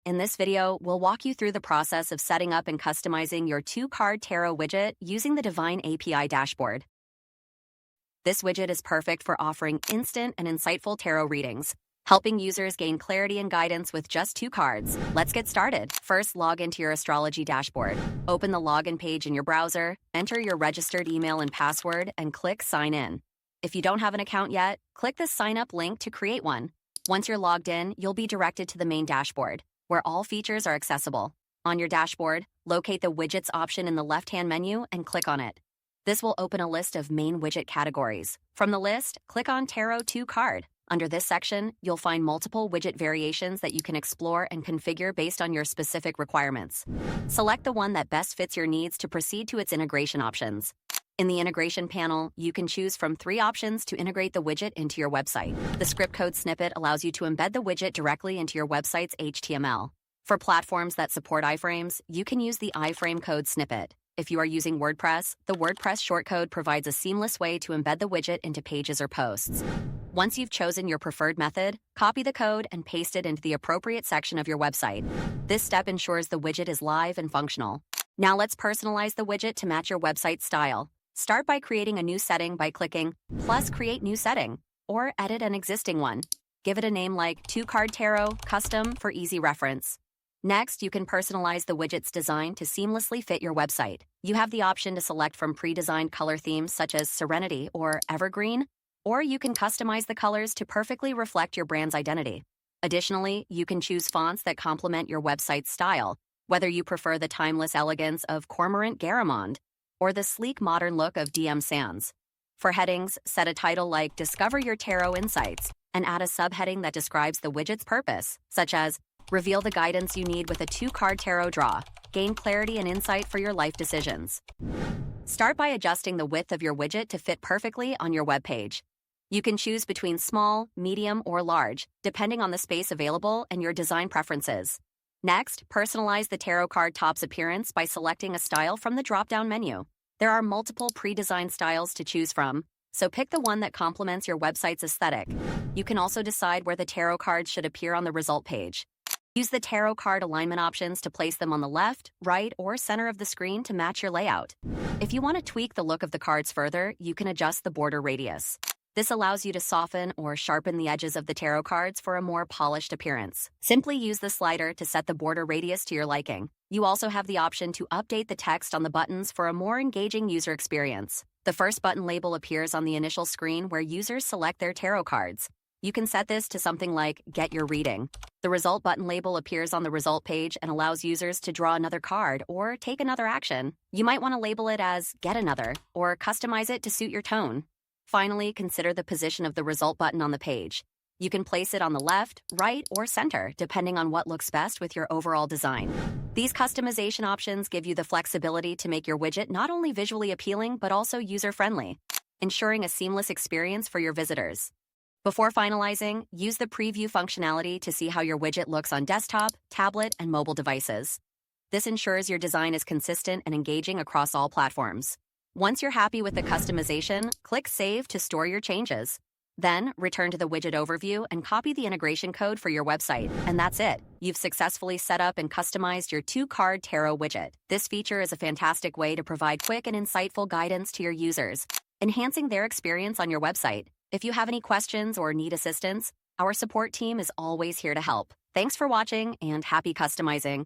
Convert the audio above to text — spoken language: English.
In this video, we'll walk you through the process of setting up and customizing your two-card tarot widget using the Divine API dashboard. This widget is perfect for offering instant and insightful tarot readings, helping users gain clarity and guidance with just 2 cards. Let's get started. First, log into your astrology dashboard. Open the login page in your browser, enter your registered email and password, and click Sign In. If you don't have an account yet, click the Sign Up link to create one. Once you're logged in, you'll be directed to the main dashboard, where all features are accessible. On your dashboard, locate the Widgets option in the left-hand menu and click on it. This will open a list of main widget categories. From the list, click on Tarot 2 card. Under this section, you'll find multiple widget variations that you can explore and configure based on your specific requirements. Select the one that best fits your needs to proceed to its integration options. In the integration panel, you can choose from 3 options to integrate the widget into your website. The script code snippet allows you to embed the widget directly into your website's HTML. For platforms that support iframes, you can use the iframe code snippet. If you are using WordPress, the WordPress shortcode provides a seamless way to embed the widget into pages or posts. Once you've chosen your preferred method, copy the code and paste it into the appropriate section of your website. This step ensures the widget is live and functional. Now let's personalize the widget to match your website style. Start by creating a new setting by clicking plus Create New Setting, or edit an existing one. Give it a name like 2-card tarot custom for easy reference. Next, you can personalize the widget's design to seamlessly fit your website. You have the option to select from pre-designed color themes such as Serenity or Evergreen, or you can customize the colors to perfectly reflect your brand's identity. Additionally, you can choose fonts that complement your website's style, whether you prefer the timeless elegance of Cormorant Garamond or the sleek modern look of DM Sans. For headings, set a title like Discover Your Tarot Insights and add a subheading that describes the widget's purpose, such as Reveal the guidance you need with a 2-card tarot draw. Gain clarity and insight for your life decisions. Start by adjusting the width of your widget to fit perfectly on your web page. You can choose between small, medium, or large, depending on the space available and your design preferences. Next, personalize the tarot card top's appearance by selecting a style from the drop-down menu. There are multiple pre-designed styles to choose from, so pick the one that complements your website's aesthetic. You can also decide where the tarot cards should appear on the result page. Use the tarot card alignment options to place them on the left, right, or center of the screen to match your layout. If you want to tweak the look of the cards further, you can adjust the border radius. This allows you to soften or sharpen the edges of the tarot cards for a more polished appearance. Simply use the slider to set the border radius to your liking. You also have the option to update the text on the buttons for a more engaging user experience. The first button label appears on the initial screen where users select their tarot cards. You can set this to something like Get Your Reading. The result button label appears on the result page and allows users to draw another card or take another action. You might want to label it as Get Another or customize it to suit your tone. Finally, consider the position of the result button on the page. You can place it on the left, right, or center, depending on what looks best with your overall design. These customization options give you the flexibility to make your widget not only visually appealing, but also user-friendly, ensuring a seamless experience for your visitors. Before finalizing, use the preview functionality to see how your widget looks on desktop, tablet, and mobile devices. This ensures your design is consistent and engaging across all platforms. Once you're happy with the customization, click Save to store your changes. Then, return to the widget overview and copy the integration code for your website. And that's it. You've successfully set up and customized your 2-card tarot widget. This feature is a fantastic way to provide quick and insightful guidance to your users, enhancing their experience on your website. If you have any questions or need assistance, our support team is always here to help. Thanks for watching and happy customizing.